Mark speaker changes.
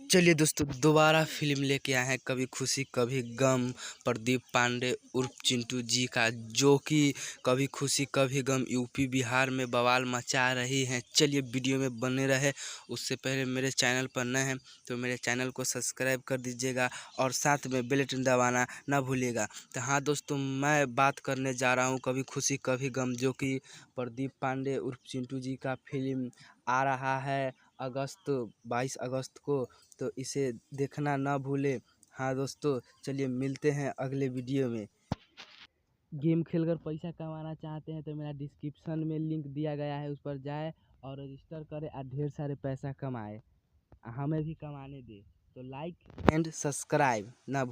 Speaker 1: चलिए दोस्तों, दोबारा फिल्म लेके आए हैं कभी खुशी कभी गम। प्रदीप पांडे उर्फ चिंटू जी का, जो कि कभी खुशी कभी गम यूपी बिहार में बवाल मचा रही हैं। चलिए वीडियो में बने रहे। उससे पहले मेरे चैनल पर नए हैं तो मेरे चैनल को सब्सक्राइब कर दीजिएगा और साथ में बेल आइकन दबाना ना भूलिएगा। तो हाँ दोस्तों, मैं बात करने जा रहा हूँ कभी खुशी कभी गम, जो कि प्रदीप पांडे उर्फ चिंटू जी का फिल्म आ रहा है 22 अगस्त को। तो इसे देखना ना भूले। हाँ दोस्तों, चलिए मिलते हैं अगले वीडियो में। गेम खेलकर पैसा कमाना चाहते हैं तो मेरा डिस्क्रिप्शन में लिंक दिया गया है, उस पर जाए और रजिस्टर करें और ढेर सारे पैसा कमाए, हमें भी कमाने दे। तो लाइक एंड सब्सक्राइब ना भूलें।